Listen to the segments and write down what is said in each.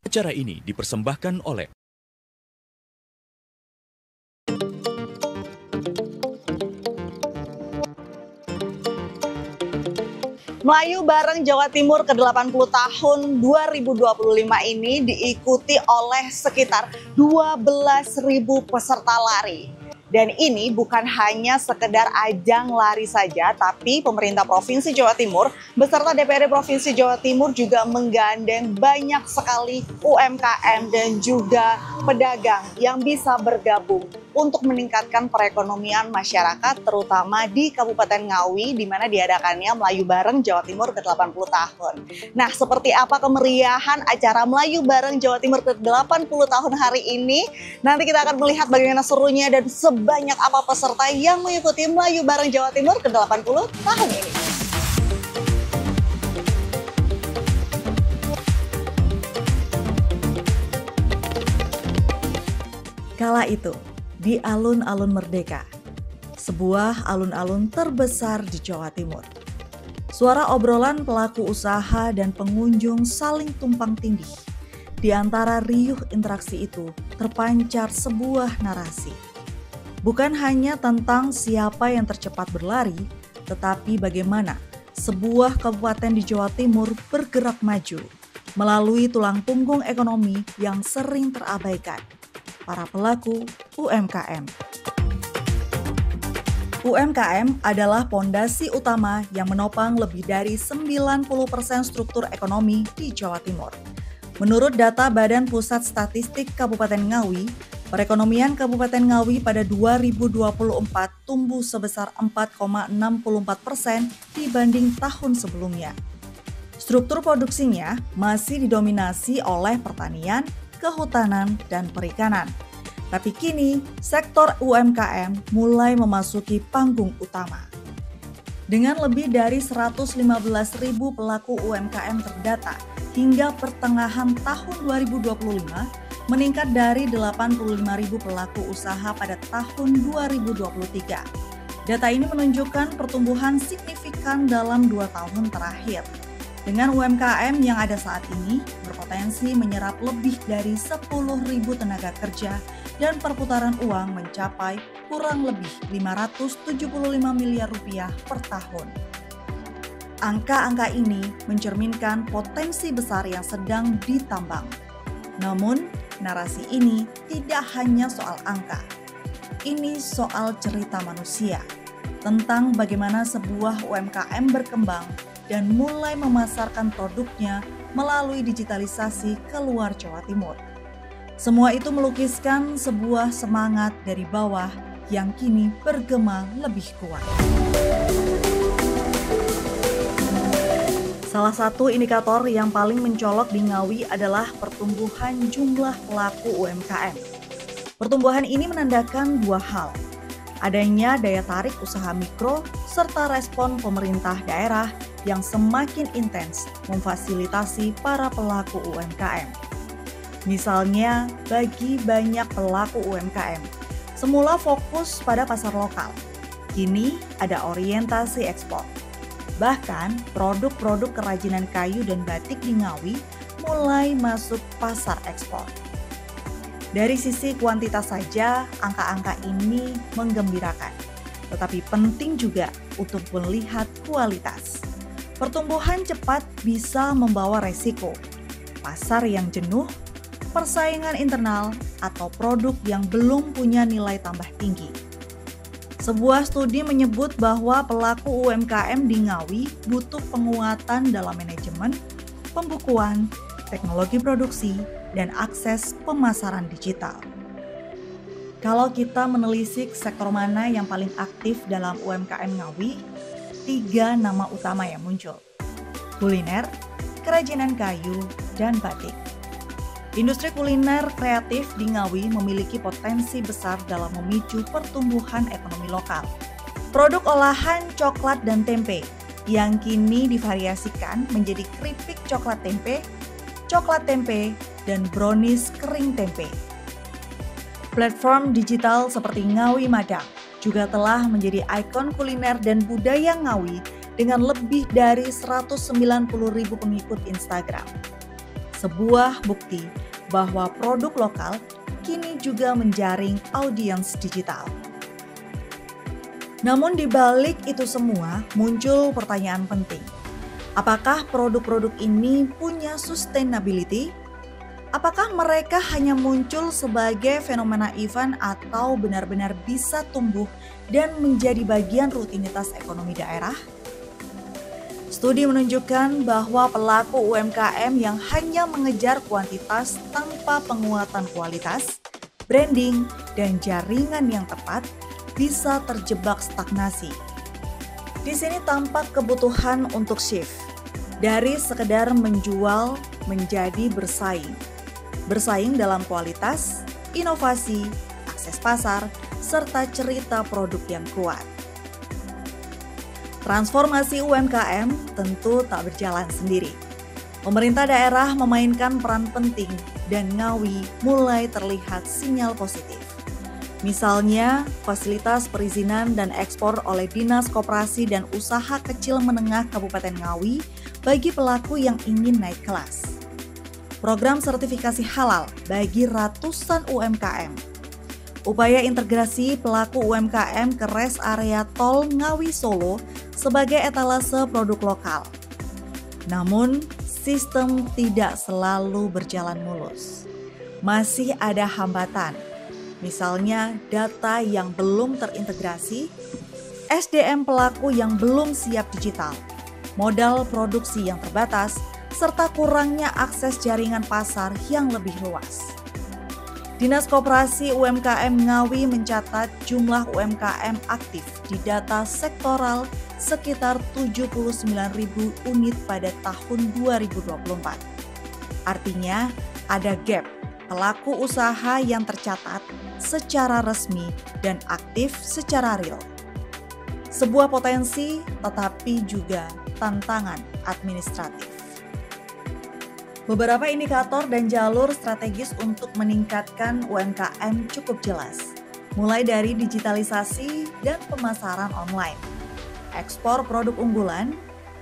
Acara ini dipersembahkan oleh Melayu Bareng Jawa Timur ke-80 tahun 2025 ini diikuti oleh sekitar 12.000 peserta lari. Dan ini bukan hanya sekedar ajang lari saja, tapi pemerintah Provinsi Jawa Timur beserta DPRD Provinsi Jawa Timur juga menggandeng banyak sekali UMKM dan juga pedagang yang bisa bergabung untuk meningkatkan perekonomian masyarakat, terutama di Kabupaten Ngawi, di mana diadakannya Melayu Bareng Jawa Timur ke-80 tahun. Nah, seperti apa kemeriahan acara Melayu Bareng Jawa Timur ke-80 tahun hari ini? Nanti kita akan melihat bagaimana serunya dan sebanyak apa peserta yang mengikuti Melayu Bareng Jawa Timur ke-80 tahun ini. Kala itu, di alun-alun Merdeka, sebuah alun-alun terbesar di Jawa Timur. Suara obrolan pelaku usaha dan pengunjung saling tumpang tindih. Di antara riuh interaksi itu terpancar sebuah narasi. Bukan hanya tentang siapa yang tercepat berlari, tetapi bagaimana sebuah kabupaten di Jawa Timur bergerak maju melalui tulang punggung ekonomi yang sering terabaikan, para pelaku UMKM. UMKM adalah pondasi utama yang menopang lebih dari 90% struktur ekonomi di Jawa Timur. Menurut data Badan Pusat Statistik Kabupaten Ngawi, perekonomian Kabupaten Ngawi pada 2024 tumbuh sebesar 4,64% dibanding tahun sebelumnya. Struktur produksinya masih didominasi oleh pertanian, kehutanan, dan perikanan. Tapi kini, sektor UMKM mulai memasuki panggung utama. Dengan lebih dari 115.000 pelaku UMKM terdata hingga pertengahan tahun 2025, meningkat dari 85.000 pelaku usaha pada tahun 2023. Data ini menunjukkan pertumbuhan signifikan dalam 2 tahun terakhir. Dengan UMKM yang ada saat ini, berpotensi menyerap lebih dari 10.000 tenaga kerja dan perputaran uang mencapai kurang lebih 575 miliar rupiah per tahun. Angka-angka ini mencerminkan potensi besar yang sedang ditambang. Namun, narasi ini tidak hanya soal angka. Ini soal cerita manusia, tentang bagaimana sebuah UMKM berkembang dan mulai memasarkan produknya melalui digitalisasi keluar Jawa Timur. Semua itu melukiskan sebuah semangat dari bawah yang kini bergema lebih kuat. Salah satu indikator yang paling mencolok di Ngawi adalah pertumbuhan jumlah pelaku UMKM. Pertumbuhan ini menandakan 2 hal. Adanya daya tarik usaha mikro serta respon pemerintah daerah yang semakin intens memfasilitasi para pelaku UMKM. Misalnya, bagi banyak pelaku UMKM, semula fokus pada pasar lokal. Kini ada orientasi ekspor. Bahkan, produk-produk kerajinan kayu dan batik di Ngawi mulai masuk pasar ekspor. Dari sisi kuantitas saja, angka-angka ini menggembirakan. Tetapi penting juga untuk melihat kualitas. Pertumbuhan cepat bisa membawa resiko. Pasar yang jenuh, persaingan internal, atau produk yang belum punya nilai tambah tinggi. Sebuah studi menyebut bahwa pelaku UMKM di Ngawi butuh penguatan dalam manajemen, pembukuan, teknologi produksi, dan akses pemasaran digital. Kalau kita menelisik sektor mana yang paling aktif dalam UMKM Ngawi, 3 nama utama yang muncul: kuliner, kerajinan kayu, dan batik. Industri kuliner kreatif di Ngawi memiliki potensi besar dalam memicu pertumbuhan ekonomi lokal. Produk olahan coklat dan tempe yang kini divariasikan menjadi keripik coklat tempe, dan brownies kering tempe. Platform digital seperti Ngawi Madang juga telah menjadi ikon kuliner dan budaya Ngawi dengan lebih dari 190.000 pengikut Instagram. sebuah bukti bahwa produk lokal kini juga menjaring audiens digital. Namun di balik itu semua muncul pertanyaan penting. Apakah produk-produk ini punya sustainability? Apakah mereka hanya muncul sebagai fenomena event atau benar-benar bisa tumbuh dan menjadi bagian rutinitas ekonomi daerah? Studi menunjukkan bahwa pelaku UMKM yang hanya mengejar kuantitas tanpa penguatan kualitas, branding, dan jaringan yang tepat bisa terjebak stagnasi. Di sini tampak kebutuhan untuk shift dari sekedar menjual menjadi bersaing. Bersaing dalam kualitas, inovasi, akses pasar, serta cerita produk yang kuat. Transformasi UMKM tentu tak berjalan sendiri. Pemerintah daerah memainkan peran penting dan Ngawi mulai terlihat sinyal positif. Misalnya, fasilitas perizinan dan ekspor oleh Dinas Koperasi dan Usaha Kecil Menengah Kabupaten Ngawi bagi pelaku yang ingin naik kelas. Program sertifikasi halal bagi ratusan UMKM. Upaya integrasi pelaku UMKM ke rest area tol Ngawi Solo sebagai etalase produk lokal. Namun, sistem tidak selalu berjalan mulus. Masih ada hambatan. Misalnya data yang belum terintegrasi, SDM pelaku yang belum siap digital, modal produksi yang terbatas, serta kurangnya akses jaringan pasar yang lebih luas. Dinas Koperasi UMKM Ngawi mencatat jumlah UMKM aktif di data sektoral sekitar 79.000 unit pada tahun 2024. Artinya ada gap pelaku usaha yang tercatat secara resmi dan aktif secara real. Sebuah potensi tetapi juga tantangan administratif. Beberapa indikator dan jalur strategis untuk meningkatkan UMKM cukup jelas, mulai dari digitalisasi dan pemasaran online, ekspor produk unggulan,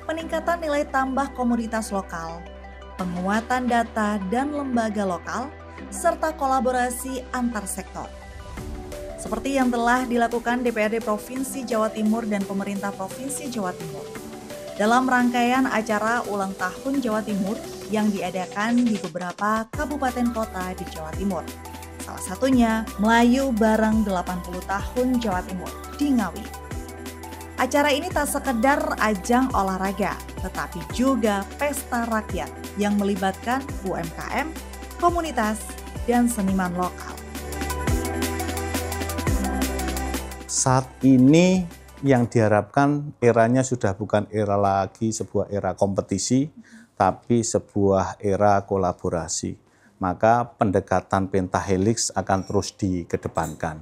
peningkatan nilai tambah komoditas lokal, penguatan data dan lembaga lokal, serta kolaborasi antar sektor. Seperti yang telah dilakukan DPRD Provinsi Jawa Timur dan Pemerintah Provinsi Jawa Timur dalam rangkaian acara ulang tahun Jawa Timur yang diadakan di beberapa kabupaten kota di Jawa Timur. Salah satunya Melayu Bareng 80 Tahun Jawa Timur di Ngawi. Acara ini tak sekedar ajang olahraga, tetapi juga pesta rakyat yang melibatkan UMKM, komunitas, dan seniman lokal. Saat ini yang diharapkan eranya sudah bukan era lagi sebuah era kompetisi, tapi sebuah era kolaborasi. Maka pendekatan pentahelix akan terus dikedepankan.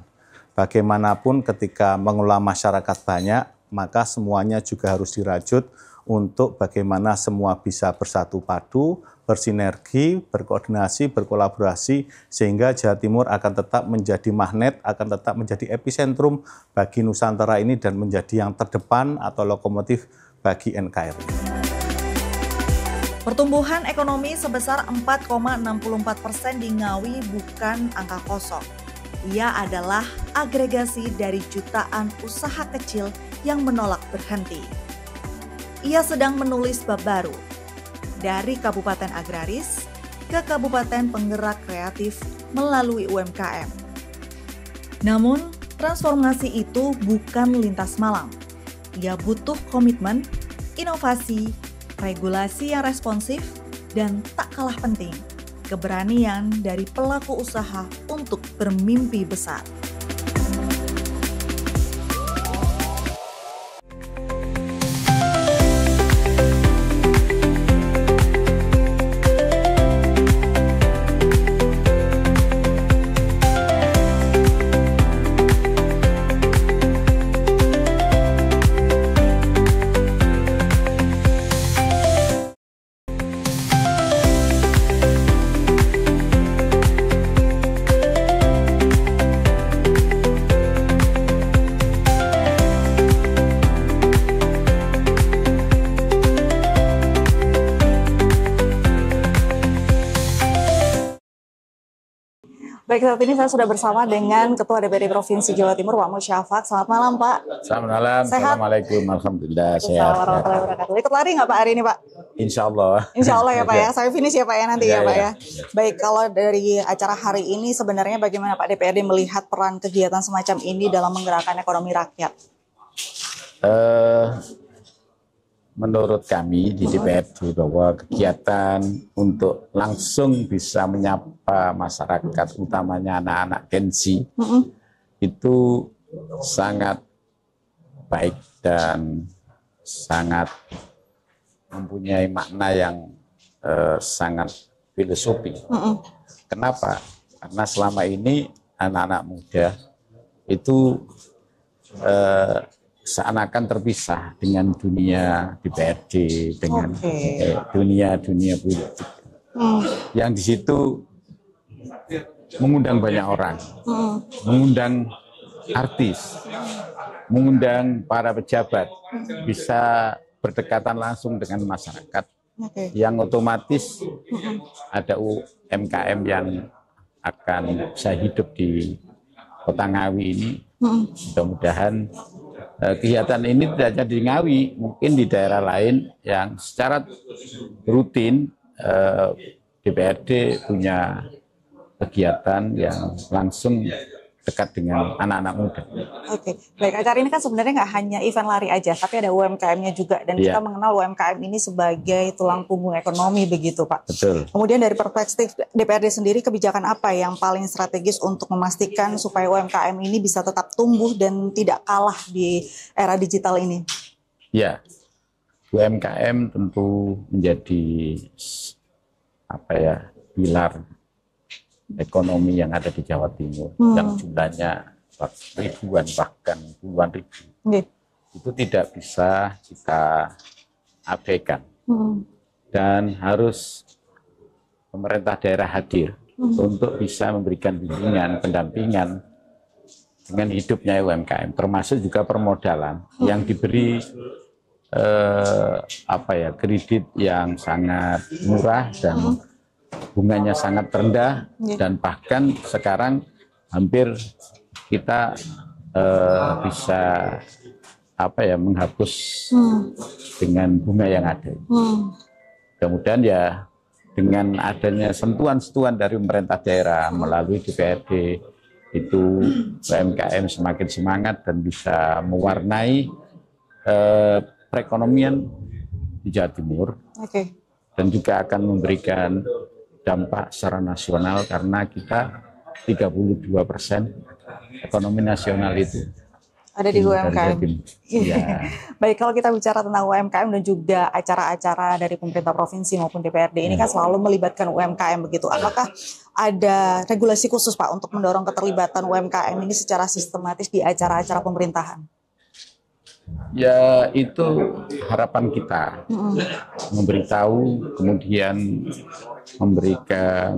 Bagaimanapun ketika mengelola masyarakat banyak, maka semuanya juga harus dirajut untuk bagaimana semua bisa bersatu padu, bersinergi, berkoordinasi, berkolaborasi, sehingga Jawa Timur akan tetap menjadi magnet, akan tetap menjadi epicentrum bagi Nusantara ini dan menjadi yang terdepan atau lokomotif bagi NKRI. Pertumbuhan ekonomi sebesar 4,64% di Ngawi bukan angka kosong. Ia adalah agregasi dari jutaan usaha kecil yang menolak berhenti. Ia sedang menulis bab baru, dari kabupaten agraris ke kabupaten penggerak kreatif melalui UMKM. Namun, transformasi itu bukan lintas malam. Ia butuh komitmen, inovasi, regulasi yang responsif, dan tak kalah penting, keberanian dari pelaku usaha untuk bermimpi besar. Baik, saat ini saya sudah bersama dengan Ketua DPRD Provinsi Jawa Timur, Pak Musyafaq. Selamat malam, Pak. Selamat malam. Sehat? Assalamualaikum. Alhamdulillah sehat. Assalamualaikum warahmatullahi wabarakatuh. Ikut lari nggak Pak hari ini, Pak? Insya Allah. Insya Allah ya Pak ya. Saya finish ya Pak ya nanti ya Pak ya. Ya. Baik, kalau dari acara hari ini sebenarnya bagaimana Pak DPRD melihat peran kegiatan semacam ini dalam menggerakkan ekonomi rakyat? Menurut kami di DPRD bahwa kegiatan untuk langsung bisa menyapa masyarakat, utamanya anak-anak Gen Z, itu sangat baik dan sangat mempunyai makna yang sangat filosofi. Kenapa? Karena selama ini anak-anak muda itu seakan terpisah dengan dunia DPRD, dengan dunia politik. Yang di situ mengundang banyak orang, mengundang artis, mengundang para pejabat, bisa berdekatan langsung dengan masyarakat, yang otomatis ada UMKM yang akan bisa hidup di Kota Ngawi ini. Mudah-mudahan kegiatan ini tidak hanya di Ngawi, mungkin di daerah lain yang secara rutin DPRD punya kegiatan yang langsung dekat dengan anak-anak muda. Oke, baik. Acara ini kan sebenarnya nggak hanya event lari aja, tapi ada UMKM-nya juga. Dan kita mengenal UMKM ini sebagai tulang punggung ekonomi begitu Pak. Betul. Kemudian dari perspektif DPRD sendiri, kebijakan apa yang paling strategis untuk memastikan supaya UMKM ini bisa tetap tumbuh dan tidak kalah di era digital ini? Ya, UMKM tentu menjadi pilar ekonomi yang ada di Jawa Timur, yang jumlahnya ribuan bahkan puluhan ribu. Itu tidak bisa kita abaikan, dan harus pemerintah daerah hadir untuk bisa memberikan bimbingan, pendampingan dengan hidupnya UMKM, termasuk juga permodalan yang diberi kredit yang sangat murah dan bunganya sangat rendah, dan bahkan sekarang hampir kita bisa menghapus dengan bunga yang ada. Kemudian ya dengan adanya sentuhan-sentuhan dari pemerintah daerah melalui DPRD, itu UMKM semakin semangat dan bisa mewarnai perekonomian di Jawa Timur. Dan juga akan memberikan dampak secara nasional, karena kita 32% ekonomi nasional itu ada di UMKM. Ya. Baik, kalau kita bicara tentang UMKM dan juga acara-acara dari pemerintah provinsi maupun DPRD ini kan selalu melibatkan UMKM begitu. Apakah ada regulasi khusus Pak untuk mendorong keterlibatan UMKM ini secara sistematis di acara-acara pemerintahan? Ya, itu harapan kita, memberitahu, kemudian memberikan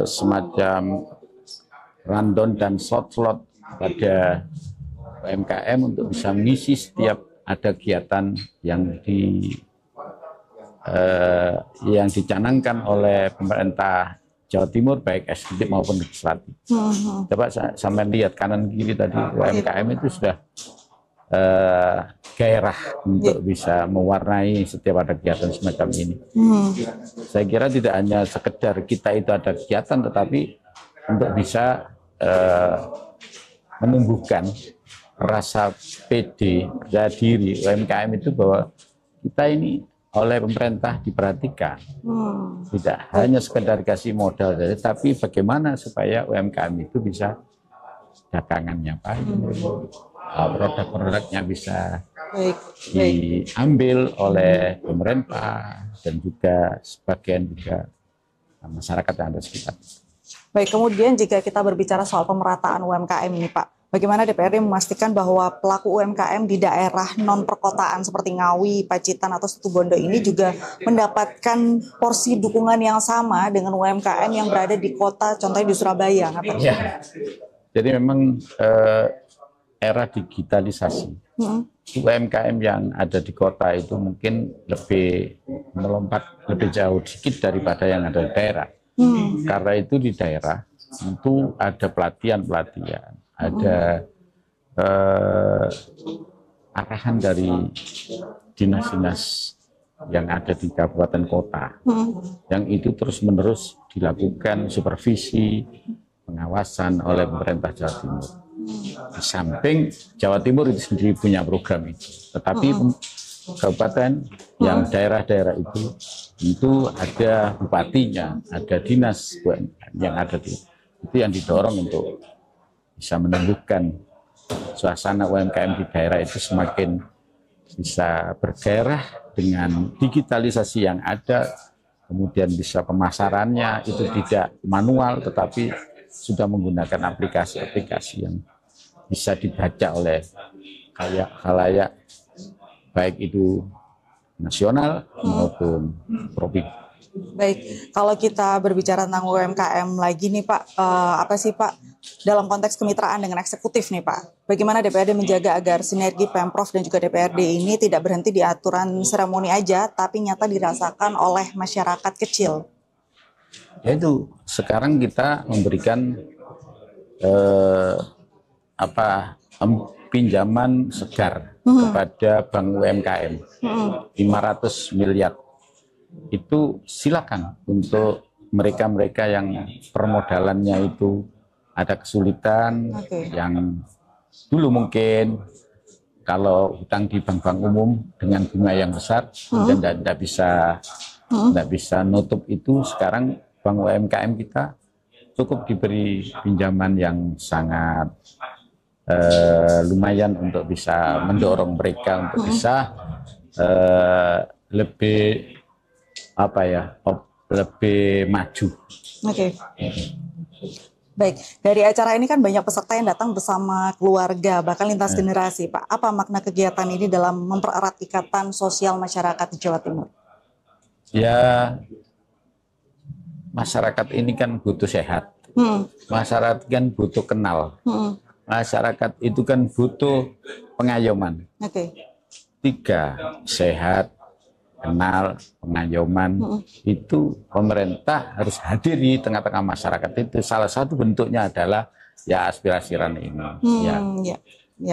semacam rundown dan slot-slot pada UMKM untuk bisa mengisi setiap ada kegiatan yang dicanangkan oleh pemerintah Jawa Timur, baik eksekutif maupun legislatif. Coba sampai lihat kanan kiri tadi, UMKM itu sudah gairah untuk bisa mewarnai setiap ada kegiatan semacam ini. Saya kira tidak hanya sekedar kita itu ada kegiatan, tetapi untuk bisa menumbuhkan rasa PD, percaya diri UMKM itu bahwa kita ini oleh pemerintah diperhatikan. Tidak hanya sekedar kasih modal, tapi bagaimana supaya UMKM itu bisa dagangannya baik, produk-produknya bisa diambil oleh pemerintah dan juga sebagian juga masyarakat yang ada di sekitar. Baik, kemudian jika kita berbicara soal pemerataan UMKM ini Pak, bagaimana DPRD memastikan bahwa pelaku UMKM di daerah non-perkotaan seperti Ngawi, Pacitan, atau Situbondo ini juga mendapatkan porsi dukungan yang sama dengan UMKM yang berada di kota, contohnya di Surabaya? Ya. Jadi memang era digitalisasi, UMKM yang ada di kota itu mungkin lebih melompat lebih jauh sedikit daripada yang ada di daerah. Karena itu di daerah tentu ada pelatihan-pelatihan, ada arahan dari dinas-dinas yang ada di kabupaten kota, yang itu terus-menerus dilakukan supervisi, pengawasan oleh pemerintah Jawa Timur. Di samping Jawa Timur itu sendiri punya program itu, tetapi kabupaten yang daerah-daerah itu ada bupatinya, ada dinas yang ada di itu yang didorong untuk bisa menumbuhkan suasana UMKM di daerah itu semakin bisa bergairah dengan digitalisasi yang ada, kemudian bisa pemasarannya itu tidak manual tetapi sudah menggunakan aplikasi-aplikasi yang bisa dibaca oleh khalayak baik itu nasional maupun provinsi. Baik, kalau kita berbicara tentang UMKM lagi nih Pak, apa sih Pak dalam konteks kemitraan dengan eksekutif nih Pak, bagaimana DPRD menjaga agar sinergi Pemprov dan juga DPRD ini tidak berhenti di aturan seremoni aja, tapi nyata dirasakan oleh masyarakat kecil? Yaitu sekarang kita memberikan pinjaman segar kepada bank UMKM 500 miliar. Itu silakan untuk mereka-mereka yang permodalannya itu ada kesulitan, yang dulu mungkin kalau hutang di bank-bank umum dengan bunga yang besar dan tidak bisa nutup itu, sekarang bank UMKM kita cukup diberi pinjaman yang sangat lumayan untuk bisa mendorong mereka untuk bisa lebih lebih maju. Oke. Baik, dari acara ini kan banyak peserta yang datang bersama keluarga, bahkan lintas generasi, Pak. Apa makna kegiatan ini dalam mempererat ikatan sosial masyarakat di Jawa Timur? Ya, masyarakat ini kan butuh sehat. Masyarakat kan butuh kenal. Masyarakat itu kan butuh pengayoman. Oke. 3, sehat, kenal, pengayoman, itu pemerintah harus hadir di tengah-tengah masyarakat. Itu salah satu bentuknya adalah ya aspirasi RAN ini.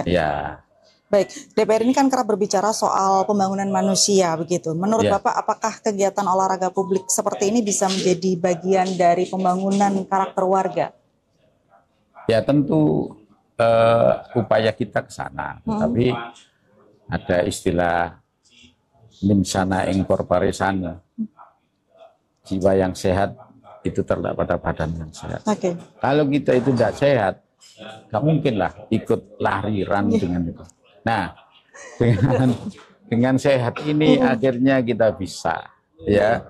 Ya. Baik, DPR ini kan kerap berbicara soal pembangunan manusia begitu. Menurut Bapak, apakah kegiatan olahraga publik seperti ini bisa menjadi bagian dari pembangunan karakter warga? Ya tentu upaya kita ke sana, tapi ada istilah minsana ing corpore sano. Jiwa yang sehat itu terdapat pada badan yang sehat. Kalau kita itu tidak sehat, nggak mungkin lah ikut lari run dengan itu. Nah, dengan sehat ini akhirnya kita bisa, ya,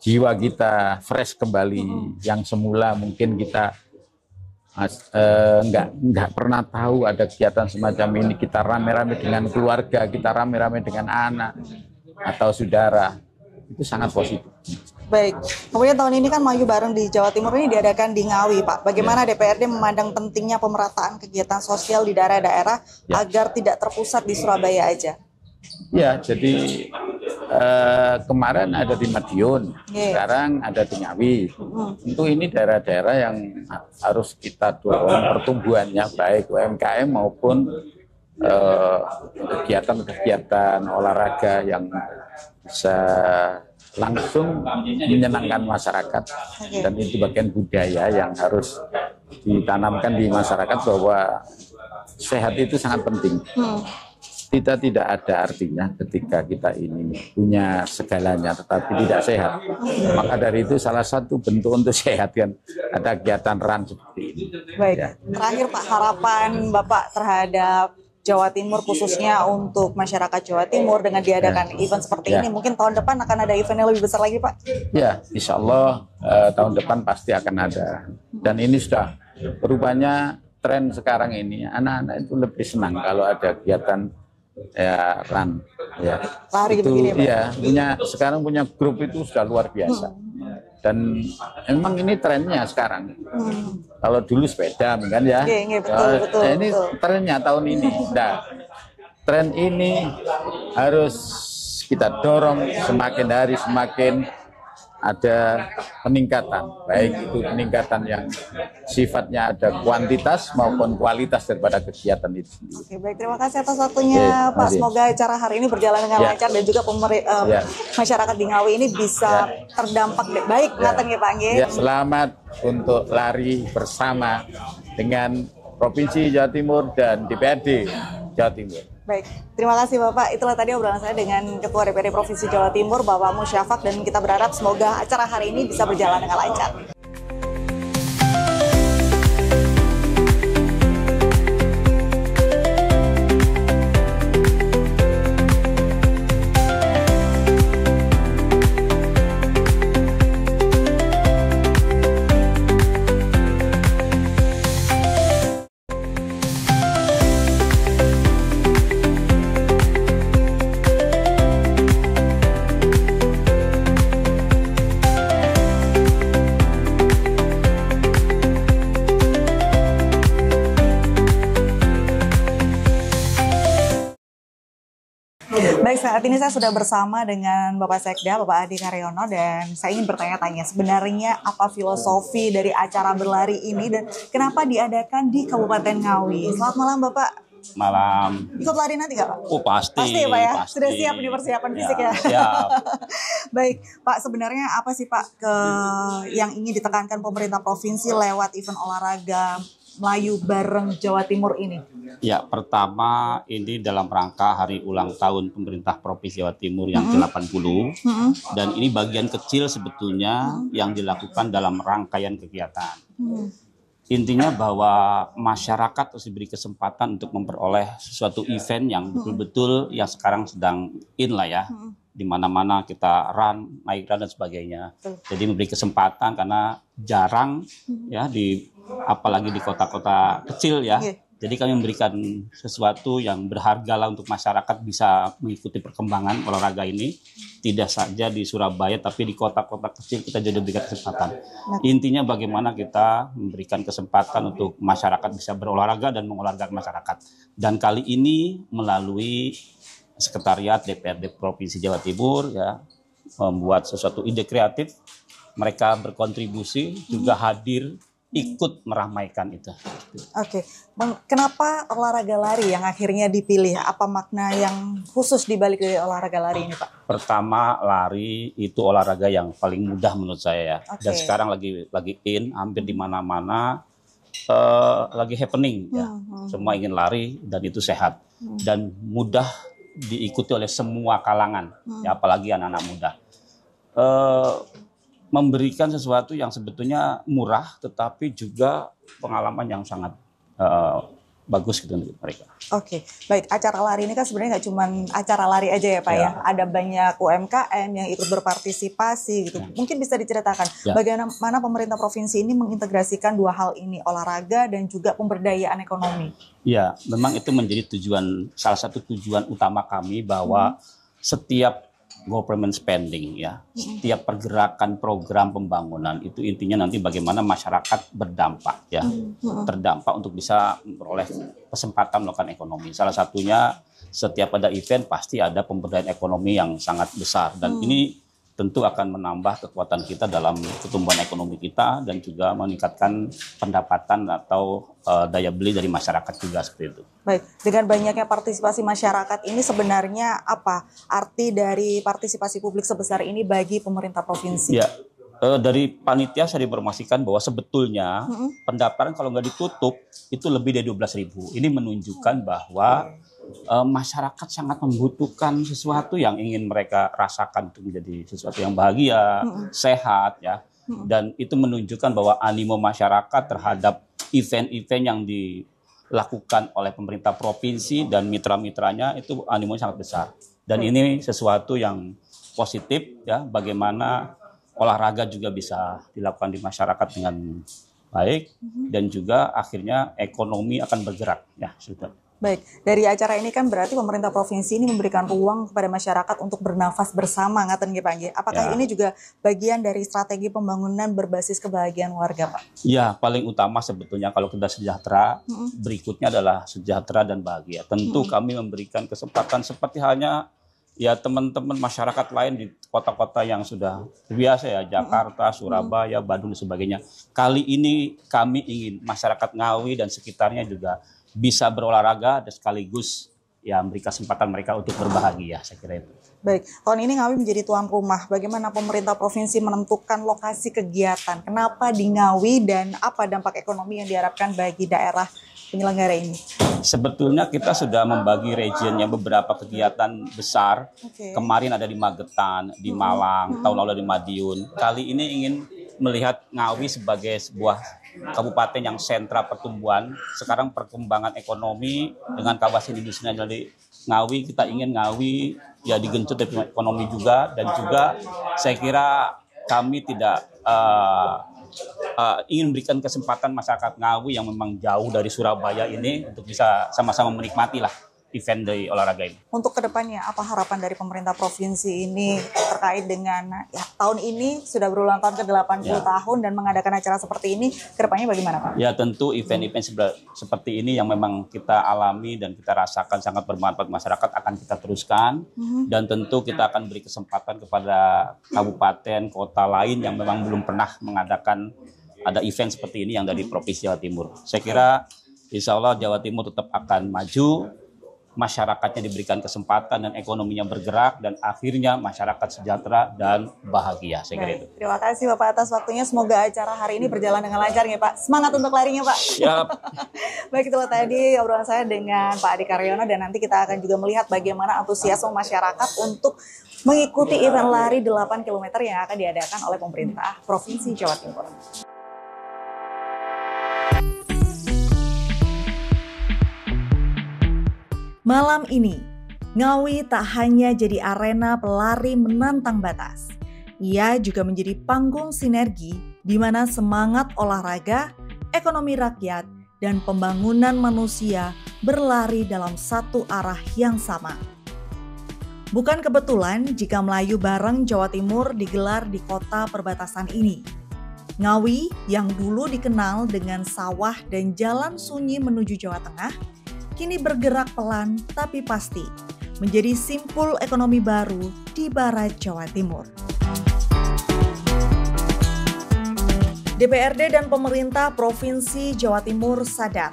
jiwa kita fresh kembali. Yang semula mungkin kita nggak pernah tahu ada kegiatan semacam ini. Kita rame-rame dengan keluarga, kita rame-rame dengan anak atau saudara, itu sangat positif. Baik, kemudian tahun ini kan Maju Bareng di Jawa Timur ini diadakan di Ngawi, Pak. Bagaimana DPRD memandang pentingnya pemerataan kegiatan sosial di daerah-daerah agar tidak terpusat di Surabaya aja? Ya, jadi kemarin ada di Madiun, sekarang ada di Ngawi. Tentu ini daerah-daerah yang harus kita dorong pertumbuhannya, baik UMKM maupun kegiatan-kegiatan olahraga yang bisa langsung menyenangkan masyarakat, dan itu bagian budaya yang harus ditanamkan di masyarakat bahwa sehat itu sangat penting. Kita tidak ada artinya ketika kita ini punya segalanya tetapi tidak sehat. Maka dari itu salah satu bentuk untuk sehat kan ada kegiatan RAN seperti ini. Baik, terakhir Pak, harapan Bapak terhadap Jawa Timur khususnya untuk masyarakat Jawa Timur dengan diadakan event seperti ini, mungkin tahun depan akan ada event yang lebih besar lagi, Pak? Ya, insya Allah tahun depan pasti akan ada. Dan ini sudah berubahnya tren sekarang ini, anak-anak itu lebih senang kalau ada kegiatan RAN. Lari itu, begini ya, Pak? Sekarang punya grup itu sudah luar biasa. Dan emang ini trennya sekarang. Kalau dulu sepeda, kan ya. Betul. Ini trennya tahun ini. Nah, tren ini harus kita dorong semakin hari semakin ada peningkatan, baik itu peningkatan yang sifatnya ada kuantitas maupun kualitas daripada kegiatan itu sendiri. Oke, baik, terima kasih atas waktunya Pak. Semoga acara hari ini berjalan dengan lancar dan juga masyarakat di Ngawi ini bisa terdampak baik. Ngaten ya Pak. Selamat untuk lari bersama dengan Provinsi Jawa Timur dan DPRD Jawa Timur. Baik, terima kasih Bapak. Itulah tadi obrolan saya dengan Ketua DPRD Provinsi Jawa Timur, Bapak Musyafak, dan kita berharap semoga acara hari ini bisa berjalan dengan lancar. Baik, saat ini saya sudah bersama dengan Bapak Sekda, Bapak Adi Karyono, dan saya ingin bertanya-tanya sebenarnya apa filosofi dari acara berlari ini dan kenapa diadakan di Kabupaten Ngawi. Selamat malam Bapak. Malam. Ikut lari nanti nggak Pak? Oh pasti. Pasti ya Pak ya? Pasti. Sudah siap di persiapan fisik ya? Siap. Baik Pak, sebenarnya apa sih Pak yang ingin ditekankan pemerintah provinsi lewat event olahraga Melayu bareng Jawa Timur ini? Ya, pertama ini dalam rangka hari ulang tahun pemerintah Provinsi Jawa Timur yang ke-80 dan ini bagian kecil sebetulnya yang dilakukan dalam rangkaian kegiatan. Intinya bahwa masyarakat harus diberi kesempatan untuk memperoleh sesuatu event yang betul-betul yang sekarang sedang in lah ya. Di mana-mana kita run, naik run dan sebagainya. Jadi memberi kesempatan karena jarang ya apalagi di kota-kota kecil ya. Jadi kami memberikan sesuatu yang berharga lah untuk masyarakat bisa mengikuti perkembangan olahraga ini. Tidak saja di Surabaya, tapi di kota-kota kecil kita juga berikan kesempatan. Intinya bagaimana kita memberikan kesempatan untuk masyarakat bisa berolahraga dan mengolahragakan masyarakat. Dan kali ini melalui Sekretariat DPRD Provinsi Jawa Timur ya membuat sesuatu ide kreatif. Mereka berkontribusi juga hadir ikut meramaikan itu. Oke, kenapa olahraga lari yang akhirnya dipilih? Apa makna yang khusus dibalik dari olahraga lari ini, Pak? Pertama, lari itu olahraga yang paling mudah menurut saya ya. Dan sekarang lagi in, hampir di mana-mana lagi happening ya. Semua ingin lari dan itu sehat dan mudah diikuti oleh semua kalangan, ya apalagi anak-anak muda. Memberikan sesuatu yang sebetulnya murah, tetapi juga pengalaman yang sangat bagus gitu untuk mereka. Oke, baik. Acara lari ini kan sebenarnya nggak cuma acara lari aja ya Pak ya. Ada banyak UMKM yang ikut berpartisipasi gitu. Mungkin bisa diceritakan bagaimana pemerintah provinsi ini mengintegrasikan dua hal ini, olahraga dan juga pemberdayaan ekonomi. Ya, memang itu menjadi salah satu tujuan utama kami bahwa setiap government spending ya, setiap pergerakan program pembangunan itu intinya nanti bagaimana masyarakat berdampak ya, terdampak untuk bisa memperoleh kesempatan melakukan ekonomi. Salah satunya setiap ada event pasti ada pemberdayaan ekonomi yang sangat besar dan ini tentu akan menambah kekuatan kita dalam pertumbuhan ekonomi kita dan juga meningkatkan pendapatan atau daya beli dari masyarakat juga seperti itu. Baik, dengan banyaknya partisipasi masyarakat ini sebenarnya apa arti dari partisipasi publik sebesar ini bagi pemerintah provinsi? Ya, dari panitia saya diinformasikan bahwa sebetulnya pendaftaran kalau nggak ditutup itu lebih dari 12.000. Ini menunjukkan bahwa masyarakat sangat membutuhkan sesuatu yang ingin mereka rasakan untuk menjadi sesuatu yang bahagia, sehat ya. Dan itu menunjukkan bahwa animo masyarakat terhadap event-event yang dilakukan oleh pemerintah provinsi dan mitra-mitranya itu animo sangat besar. Dan ini sesuatu yang positif ya, bagaimana olahraga juga bisa dilakukan di masyarakat dengan baik dan juga akhirnya ekonomi akan bergerak ya sudah. Baik, dari acara ini kan berarti pemerintah provinsi ini memberikan ruang kepada masyarakat untuk bernafas bersama, ngaten nggih Pak nggih. Apakah ini juga bagian dari strategi pembangunan berbasis kebahagiaan warga, Pak? Ya, paling utama sebetulnya kalau kita sejahtera, berikutnya adalah sejahtera dan bahagia. Tentu kami memberikan kesempatan seperti halnya ya teman-teman masyarakat lain di kota-kota yang sudah biasa ya, Jakarta, Surabaya, Bandung dan sebagainya. Kali ini kami ingin masyarakat Ngawi dan sekitarnya juga bisa berolahraga dan sekaligus ya memberi kesempatan mereka untuk berbahagia, saya kira itu. Baik, tahun ini Ngawi menjadi tuan rumah. Bagaimana pemerintah provinsi menentukan lokasi kegiatan? Kenapa di Ngawi dan apa dampak ekonomi yang diharapkan bagi daerah penyelenggara ini? Sebetulnya kita sudah membagi regionnya beberapa kegiatan besar. Kemarin ada di Magetan, di Malang, tahun lalu di Madiun. Kali ini ingin melihat Ngawi sebagai sebuah kabupaten yang sentra pertumbuhan. Sekarang perkembangan ekonomi dengan kawasan industri dari Ngawi, kita ingin Ngawi ya digenjot dari ekonomi juga, dan juga saya kira kami tidak ingin memberikan kesempatan masyarakat Ngawi yang memang jauh dari Surabaya ini untuk bisa sama-sama menikmati lah event dari olahraga ini. Untuk kedepannya, apa harapan dari pemerintah provinsi ini terkait dengan ya, tahun ini sudah berulang tahun ke-80 tahun dan mengadakan acara seperti ini, kedepannya bagaimana Pak? Ya tentu event-event seperti ini yang memang kita alami dan kita rasakan sangat bermanfaat masyarakat akan kita teruskan, dan tentu kita akan beri kesempatan kepada kabupaten, kota lain yang memang belum pernah mengadakan ada event seperti ini yang dari Provinsi Jawa Timur. Saya kira insya Allah Jawa Timur tetap akan maju, masyarakatnya diberikan kesempatan dan ekonominya bergerak, dan akhirnya masyarakat sejahtera dan bahagia. Saya kira itu. Terima kasih Bapak atas waktunya. Semoga acara hari ini berjalan dengan lancar ya Pak. Semangat untuk larinya Pak. Siap. Baik, itulah tadi obrolan saya dengan Pak Adi Karyono, dan nanti kita akan juga melihat bagaimana antusiasme masyarakat untuk mengikuti event lari 8 km yang akan diadakan oleh pemerintah Provinsi Jawa Timur. Malam ini, Ngawi tak hanya jadi arena pelari menantang batas. Ia juga menjadi panggung sinergi di mana semangat olahraga, ekonomi rakyat, dan pembangunan manusia berlari dalam satu arah yang sama. Bukan kebetulan jika Melayu Bareng Jawa Timur digelar di kota perbatasan ini. Ngawi yang dulu dikenal dengan sawah dan jalan sunyi menuju Jawa Tengah, kini bergerak pelan tapi pasti menjadi simpul ekonomi baru di barat Jawa Timur. DPRD dan pemerintah Provinsi Jawa Timur sadar,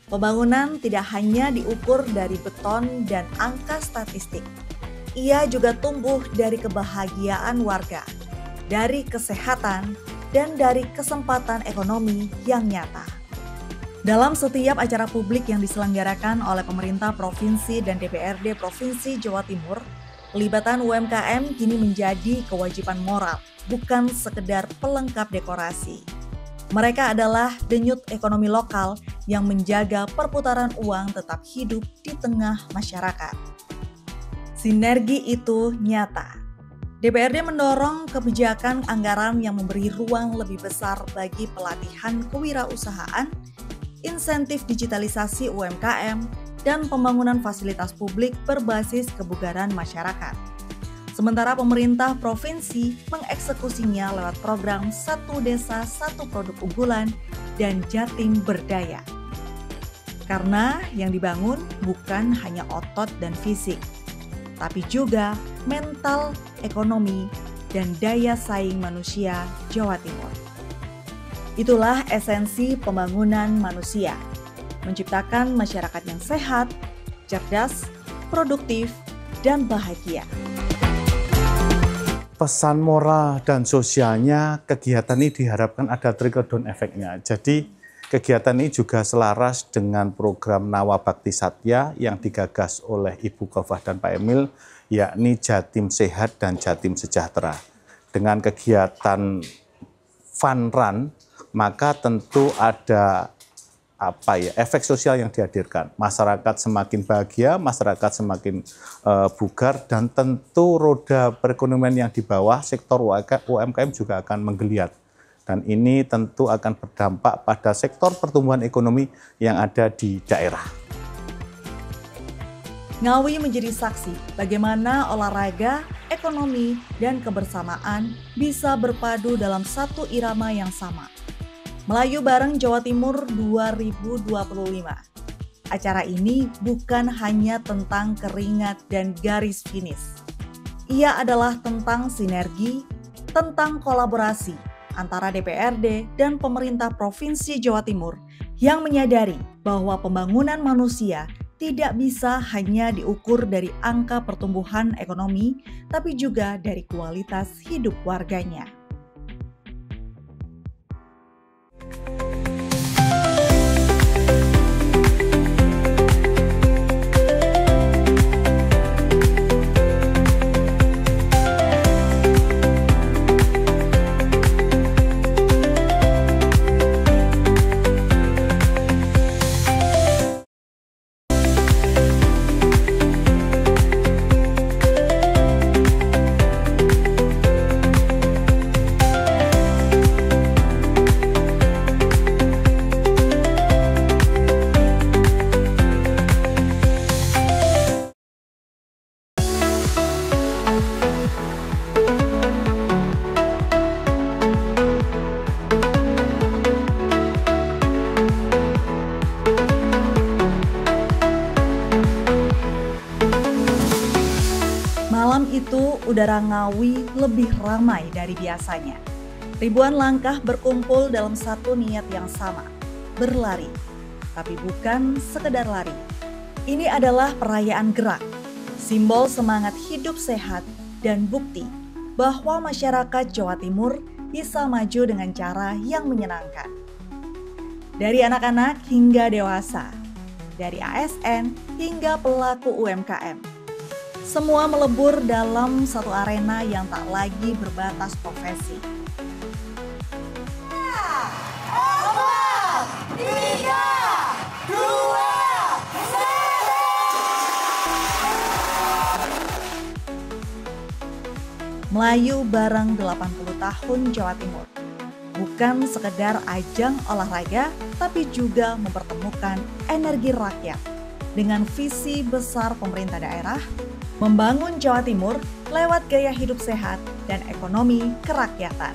pembangunan tidak hanya diukur dari beton dan angka statistik. Ia juga tumbuh dari kebahagiaan warga, dari kesehatan, dan dari kesempatan ekonomi yang nyata. Dalam setiap acara publik yang diselenggarakan oleh pemerintah provinsi dan DPRD Provinsi Jawa Timur, pelibatan UMKM kini menjadi kewajiban moral, bukan sekedar pelengkap dekorasi. Mereka adalah denyut ekonomi lokal yang menjaga perputaran uang tetap hidup di tengah masyarakat. Sinergi itu nyata. DPRD mendorong kebijakan anggaran yang memberi ruang lebih besar bagi pelatihan kewirausahaan, insentif digitalisasi UMKM, dan pembangunan fasilitas publik berbasis kebugaran masyarakat. Sementara pemerintah provinsi mengeksekusinya lewat program Satu Desa Satu Produk Unggulan dan Jatim Berdaya. Karena yang dibangun bukan hanya otot dan fisik, tapi juga mental, ekonomi, dan daya saing manusia Jawa Timur. Itulah esensi pembangunan manusia, menciptakan masyarakat yang sehat, cerdas, produktif, dan bahagia. Pesan moral dan sosialnya kegiatan ini diharapkan ada trickle down efeknya. Jadi kegiatan ini juga selaras dengan program Nawabakti Satya yang digagas oleh Ibu Khofah dan Pak Emil, yakni Jatim Sehat dan Jatim Sejahtera. Dengan kegiatan fun run, maka tentu ada efek sosial yang dihadirkan. Masyarakat semakin bahagia, masyarakat semakin bugar, dan tentu roda perekonomian yang di bawah sektor UMKM juga akan menggeliat. Dan ini tentu akan berdampak pada sektor pertumbuhan ekonomi yang ada di daerah. Ngawi menjadi saksi bagaimana olahraga, ekonomi, dan kebersamaan bisa berpadu dalam satu irama yang sama. Melayu Bareng Jawa Timur 2025. Acara ini bukan hanya tentang keringat dan garis finish, ia adalah tentang sinergi, tentang kolaborasi antara DPRD dan pemerintah Provinsi Jawa Timur yang menyadari bahwa pembangunan manusia tidak bisa hanya diukur dari angka pertumbuhan ekonomi, tapi juga dari kualitas hidup warganya. Malam itu, udara Ngawi lebih ramai dari biasanya. Ribuan langkah berkumpul dalam satu niat yang sama, berlari. Tapi bukan sekedar lari. Ini adalah perayaan gerak, simbol semangat hidup sehat dan bukti bahwa masyarakat Jawa Timur bisa maju dengan cara yang menyenangkan. Dari anak-anak hingga dewasa, dari ASN hingga pelaku UMKM. Semua melebur dalam satu arena yang tak lagi berbatas profesi. 4, 3, 2, 1. Melayu bareng 80 tahun Jawa Timur. Bukan sekedar ajang olahraga, tapi juga mempertemukan energi rakyat dengan visi besar pemerintah daerah membangun Jawa Timur lewat gaya hidup sehat dan ekonomi kerakyatan.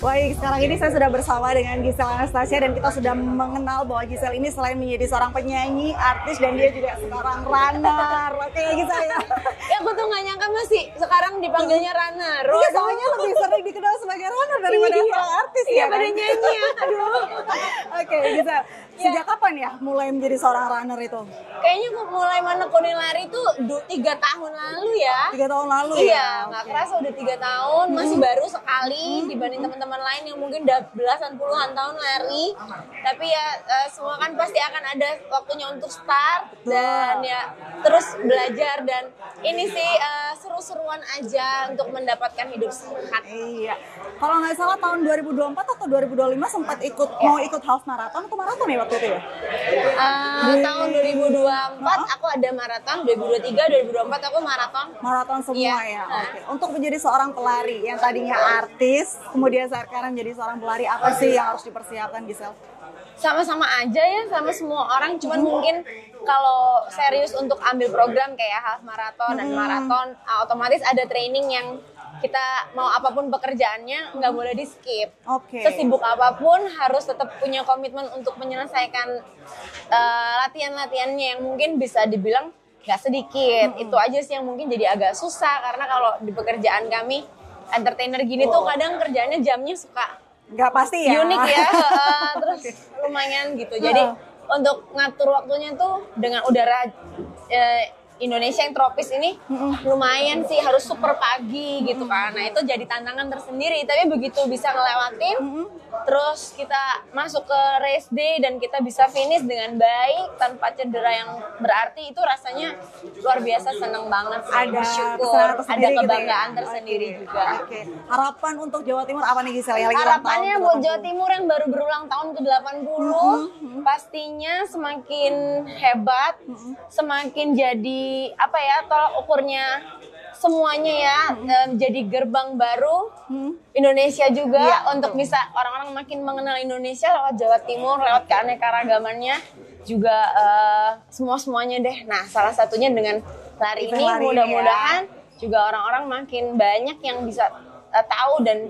Baik, sekarang ini saya sudah bersama dengan Giselle Anastasia dan kita sudah mengenal bahwa Giselle ini selain menjadi seorang penyanyi, artis, dan dia juga seorang runner. Oke, Giselle ya. Ya, aku tuh gak nyangka masih sekarang dipanggilnya runner. Iya, soalnya lebih sering dikenal sebagai runner daripada seorang artis ya. Iya, pada nyanyi ya. Aduh. Oke, Giselle. Sejak kapan ya mulai menjadi seorang runner itu? Kayaknya aku mulai menekuni lari tuh 3 tahun lalu ya. 3 tahun lalu ya? Iya, gak kerasa udah 3 tahun. Masih baru sekali dibanding teman-teman lain yang mungkin udah belasan puluhan tahun lari. Tapi ya semua kan pasti akan ada waktunya untuk start. Dan ya terus belajar. Dan ini sih seru-seruan aja untuk mendapatkan hidup sehat. Iya. Kalau nggak salah tahun 2024 atau 2025 sempat mau ikut half marathon atau marathon ya waktu itu ya? Tahun 2024 aku ada maraton, 2023, 2024 aku maraton. Maraton semua ya. Oke. Untuk menjadi seorang pelari yang tadinya artis, kemudian sekarang jadi seorang pelari, apa sih yang harus dipersiapkan, Giselle? Sama-sama aja ya, sama semua orang. Cuman mungkin kalau serius untuk ambil program kayak half marathon dan maraton, otomatis ada training yang kita mau apapun pekerjaannya nggak boleh di skip. Sesibuk apapun harus tetap punya komitmen untuk menyelesaikan latihan-latihannya yang mungkin bisa dibilang nggak sedikit. Itu aja sih yang mungkin jadi agak susah karena kalau di pekerjaan kami entertainer gini tuh kadang kerjaannya jamnya suka nggak pasti ya, unik ya, terus lumayan gitu. Jadi untuk ngatur waktunya tuh dengan udara Indonesia yang tropis ini lumayan sih, harus super pagi gitu kan. Nah itu jadi tantangan tersendiri, tapi begitu bisa ngelewatin, terus kita masuk ke race day dan kita bisa finish dengan baik tanpa cedera yang berarti, itu rasanya luar biasa, seneng banget sih. Ada bersyukur, ada kebanggaan gitu ya? tersendiri juga. Harapan untuk Jawa Timur apa nih, Giselle? Harapannya buat Jawa Timur yang baru berulang tahun ke-80, pastinya semakin hebat, semakin jadi apa ya, tolak ukurnya semuanya ya, jadi gerbang baru Indonesia juga, untuk bisa orang-orang makin mengenal Indonesia lewat Jawa Timur, lewat keanekaragamannya juga, semuanya deh. Nah salah satunya dengan lari ini, mudah-mudahan juga orang-orang makin banyak yang bisa tahu dan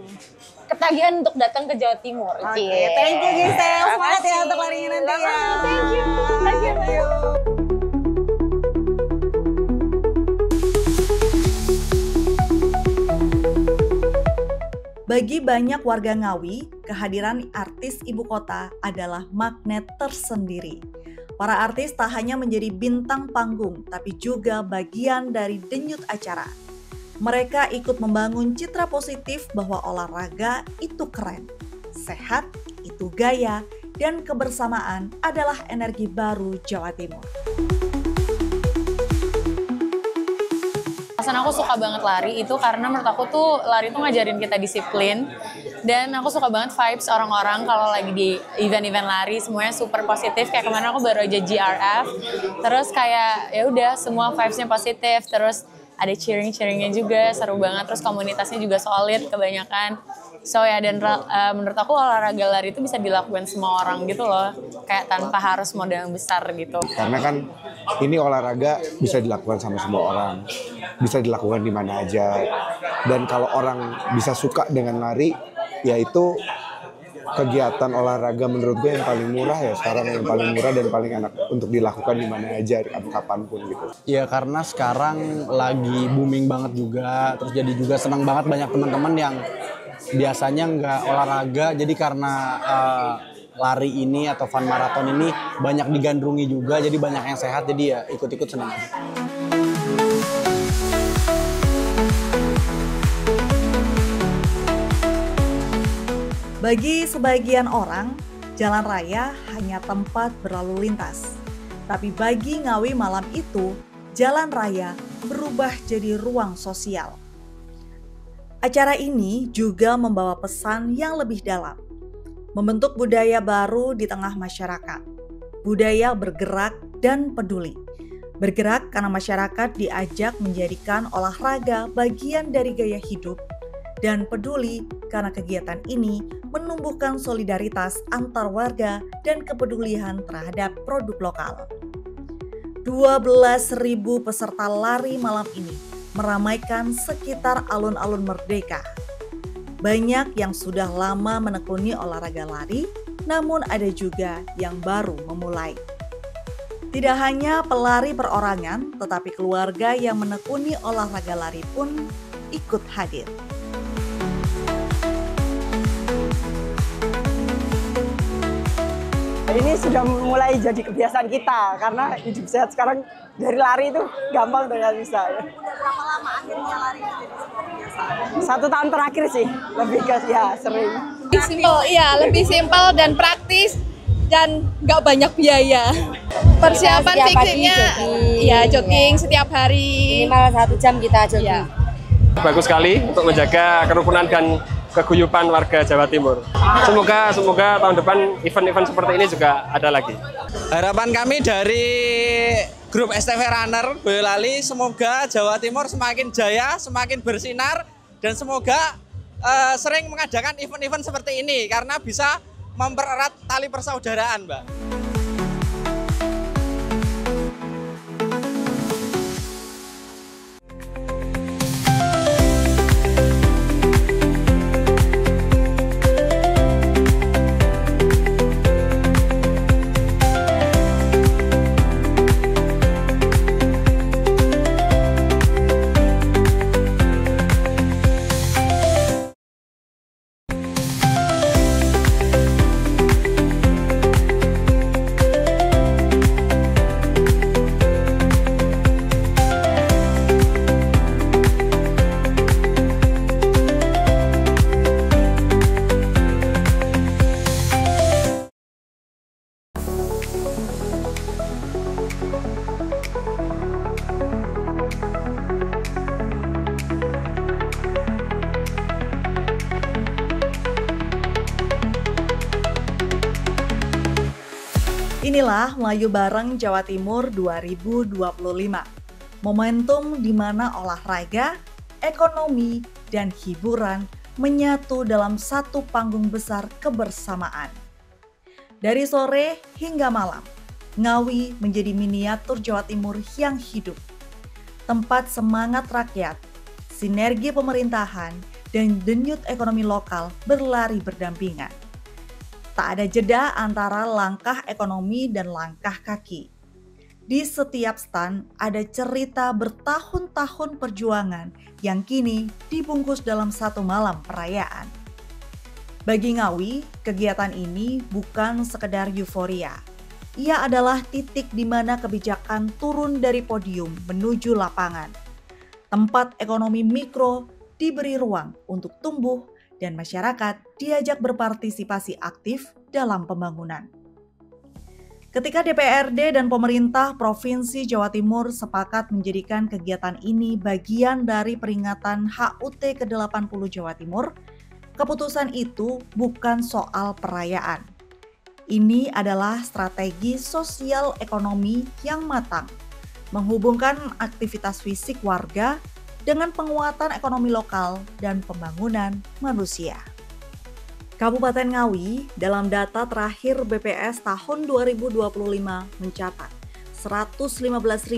ketagihan untuk datang ke Jawa Timur. Thank you Giselle, semangat ya untuk larinya nanti ya. Thank you. Bagi banyak warga Ngawi, kehadiran artis ibu kota adalah magnet tersendiri. Para artis tak hanya menjadi bintang panggung, tapi juga bagian dari denyut acara. Mereka ikut membangun citra positif bahwa olahraga itu keren, sehat itu gaya, dan kebersamaan adalah energi baru Jawa Timur. Alasan aku suka banget lari itu karena menurut aku tuh lari tuh ngajarin kita disiplin, dan aku suka banget vibes orang-orang kalau lagi di event-event lari semuanya super positif. Kayak kemarin aku baru aja GRF, terus kayak ya udah semua vibesnya positif, terus ada cheering-cheeringnya juga seru banget, terus komunitasnya juga solid kebanyakan. So ya, dan menurut aku olahraga lari itu bisa dilakukan semua orang gitu loh, kayak tanpa harus modal yang besar gitu. Karena kan ini olahraga bisa dilakukan sama semua orang, bisa dilakukan di mana aja. Dan kalau orang bisa suka dengan lari, yaitu kegiatan olahraga menurut gue yang paling murah ya sekarang, yang paling murah dan paling enak untuk dilakukan di mana aja, kapanpun gitu. Ya karena sekarang lagi booming banget juga, terus jadi juga senang banget banyak teman-teman yang biasanya nggak olahraga, jadi karena lari ini atau fun marathon ini banyak digandrungi juga, jadi banyak yang sehat, jadi ya ikut-ikut senang aja. Bagi sebagian orang, jalan raya hanya tempat berlalu lintas. Tapi bagi Ngawi malam itu, jalan raya berubah jadi ruang sosial. Acara ini juga membawa pesan yang lebih dalam, membentuk budaya baru di tengah masyarakat. Budaya bergerak dan peduli. Bergerak karena masyarakat diajak menjadikan olahraga bagian dari gaya hidup, dan peduli karena kegiatan ini menumbuhkan solidaritas antar warga dan kepedulian terhadap produk lokal. 12.000 peserta lari malam ini meramaikan sekitar alun-alun Merdeka. Banyak yang sudah lama menekuni olahraga lari, namun ada juga yang baru memulai. Tidak hanya pelari perorangan, tetapi keluarga yang menekuni olahraga lari pun ikut hadir. Ini sudah mulai jadi kebiasaan kita, karena hidup sehat sekarang dari lari itu gampang dengan bisa. Ya. Berapa lama akhirnya lari jadi sebuah kebiasaan? 1 tahun terakhir sih, lebih ke ya sering. Simpel, iya lebih simpel dan praktis dan nggak banyak biaya. Persiapan fisiknya, ya jogging setiap hari. Minimal 1 jam kita jogging. Ya. Bagus sekali untuk menjaga kerukunan dan keguyupan warga Jawa Timur. Semoga tahun depan event-event seperti ini juga ada lagi. Harapan kami dari grup STV Runner Boyolali, semoga Jawa Timur semakin jaya, semakin bersinar, dan semoga sering mengadakan event-event seperti ini karena bisa mempererat tali persaudaraan, Mbak. Inilah Melayu Bareng Jawa Timur 2025. Momentum di mana olahraga, ekonomi, dan hiburan menyatu dalam satu panggung besar kebersamaan. Dari sore hingga malam, Ngawi menjadi miniatur Jawa Timur yang hidup. Tempat semangat rakyat, sinergi pemerintahan, dan denyut ekonomi lokal berlari berdampingan. Tak ada jeda antara langkah ekonomi dan langkah kaki. Di setiap stand ada cerita bertahun-tahun perjuangan yang kini dibungkus dalam satu malam perayaan. Bagi Ngawi, kegiatan ini bukan sekedar euforia. Ia adalah titik di mana kebijakan turun dari podium menuju lapangan. Tempat ekonomi mikro diberi ruang untuk tumbuh dan masyarakat diajak berpartisipasi aktif dalam pembangunan. Ketika DPRD dan pemerintah Provinsi Jawa Timur sepakat menjadikan kegiatan ini bagian dari peringatan HUT ke-80 Jawa Timur, keputusan itu bukan soal perayaan. Ini adalah strategi sosial ekonomi yang matang, menghubungkan aktivitas fisik warga dengan penguatan ekonomi lokal dan pembangunan manusia. Kabupaten Ngawi dalam data terakhir BPS tahun 2025 mencatat 115.000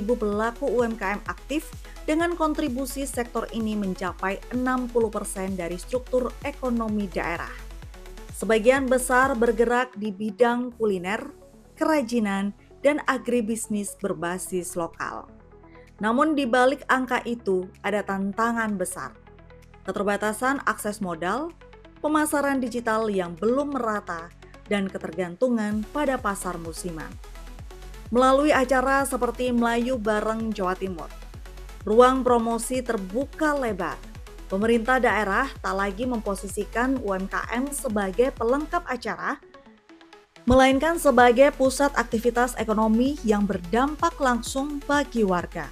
pelaku UMKM aktif dengan kontribusi sektor ini mencapai 60% dari struktur ekonomi daerah. Sebagian besar bergerak di bidang kuliner, kerajinan, dan agribisnis berbasis lokal. Namun di balik angka itu ada tantangan besar. Keterbatasan akses modal, pemasaran digital yang belum merata, dan ketergantungan pada pasar musiman. Melalui acara seperti Melayu Bareng Jawa Timur, ruang promosi terbuka lebar. Pemerintah daerah tak lagi memposisikan UMKM sebagai pelengkap acara, melainkan sebagai pusat aktivitas ekonomi yang berdampak langsung bagi warga.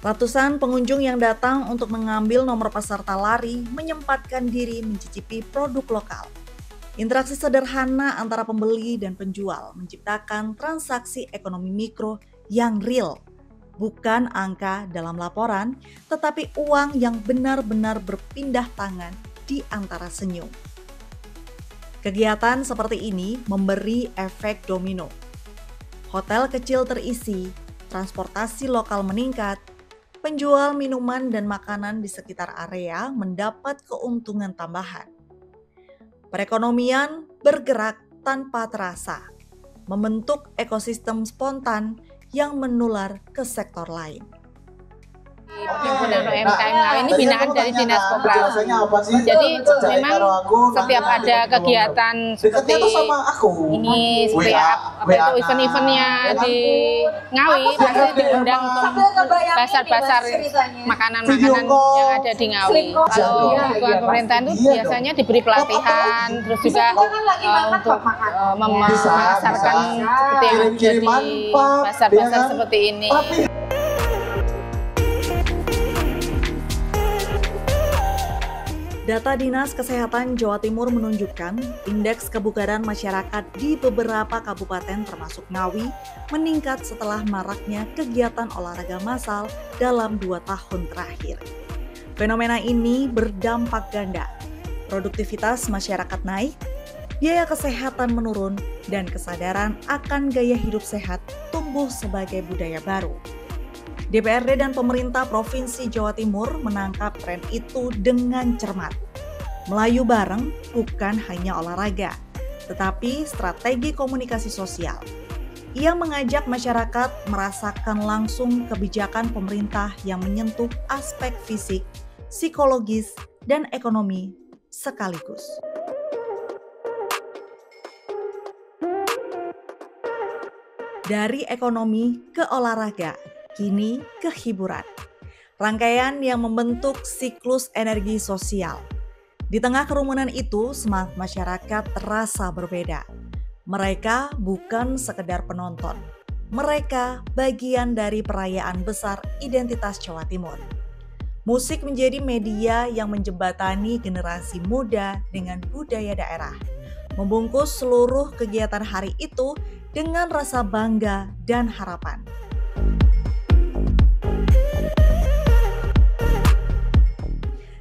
Ratusan pengunjung yang datang untuk mengambil nomor peserta lari menyempatkan diri mencicipi produk lokal. Interaksi sederhana antara pembeli dan penjual menciptakan transaksi ekonomi mikro yang real. Bukan angka dalam laporan, tetapi uang yang benar-benar berpindah tangan di antara senyum. Kegiatan seperti ini memberi efek domino. Hotel kecil terisi, transportasi lokal meningkat, penjual minuman dan makanan di sekitar area mendapat keuntungan tambahan. Perekonomian bergerak tanpa terasa, membentuk ekosistem spontan yang menular ke sektor lain. Himpunan UMKM Ngawi ini binaan dari Dinas Koperasi. Jadi memang setiap ada kegiatan seperti ini, setiap event-eventnya di Ngawi pasti diundang untuk pasar-pasar makanan-makanan yang ada di Ngawi. Kalau dukungan pemerintah itu biasanya diberi pelatihan, terus juga untuk memasarkan seperti yang ada di pasar-pasar seperti ini. Data Dinas Kesehatan Jawa Timur menunjukkan indeks kebugaran masyarakat di beberapa kabupaten termasuk Ngawi meningkat setelah maraknya kegiatan olahraga massal dalam 2 tahun terakhir. Fenomena ini berdampak ganda. Produktivitas masyarakat naik, biaya kesehatan menurun, dan kesadaran akan gaya hidup sehat tumbuh sebagai budaya baru. DPRD dan pemerintah Provinsi Jawa Timur menangkap tren itu dengan cermat. Melayu bareng bukan hanya olahraga, tetapi strategi komunikasi sosial. Ia mengajak masyarakat merasakan langsung kebijakan pemerintah yang menyentuh aspek fisik, psikologis, dan ekonomi sekaligus. Dari ekonomi ke olahraga, kini ke hiburan. Rangkaian yang membentuk siklus energi sosial. Di tengah kerumunan itu, semangat masyarakat terasa berbeda. Mereka bukan sekedar penonton. Mereka bagian dari perayaan besar identitas Jawa Timur. Musik menjadi media yang menjembatani generasi muda dengan budaya daerah. Membungkus seluruh kegiatan hari itu dengan rasa bangga dan harapan.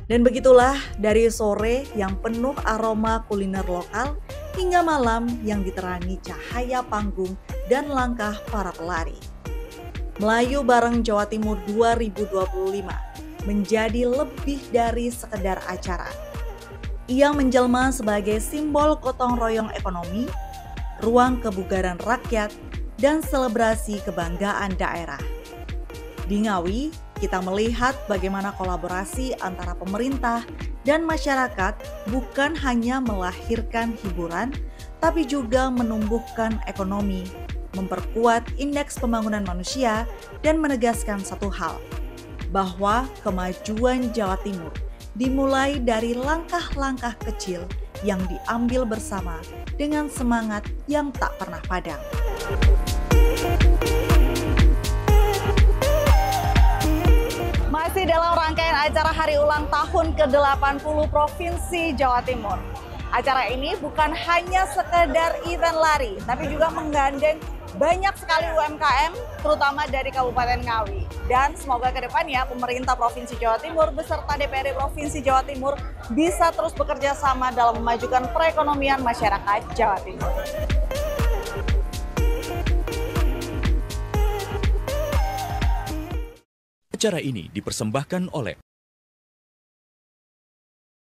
Dan begitulah dari sore yang penuh aroma kuliner lokal hingga malam yang diterangi cahaya panggung dan langkah para pelari. Melayu Bareng Jawa Timur 2025 menjadi lebih dari sekedar acara. Ia menjelma sebagai simbol gotong royong ekonomi, ruang kebugaran rakyat, dan selebrasi kebanggaan daerah. Di Ngawi, kita melihat bagaimana kolaborasi antara pemerintah dan masyarakat bukan hanya melahirkan hiburan, tapi juga menumbuhkan ekonomi, memperkuat indeks pembangunan manusia, dan menegaskan satu hal, bahwa kemajuan Jawa Timur dimulai dari langkah-langkah kecil yang diambil bersama dengan semangat yang tak pernah padam. Masih dalam rangkaian acara hari ulang tahun ke-80 Provinsi Jawa Timur. Acara ini bukan hanya sekedar event lari, tapi juga menggandeng banyak sekali UMKM, terutama dari Kabupaten Ngawi. Dan semoga ke depannya pemerintah Provinsi Jawa Timur beserta DPRD Provinsi Jawa Timur bisa terus bekerja sama dalam memajukan perekonomian masyarakat Jawa Timur. Acara ini dipersembahkan oleh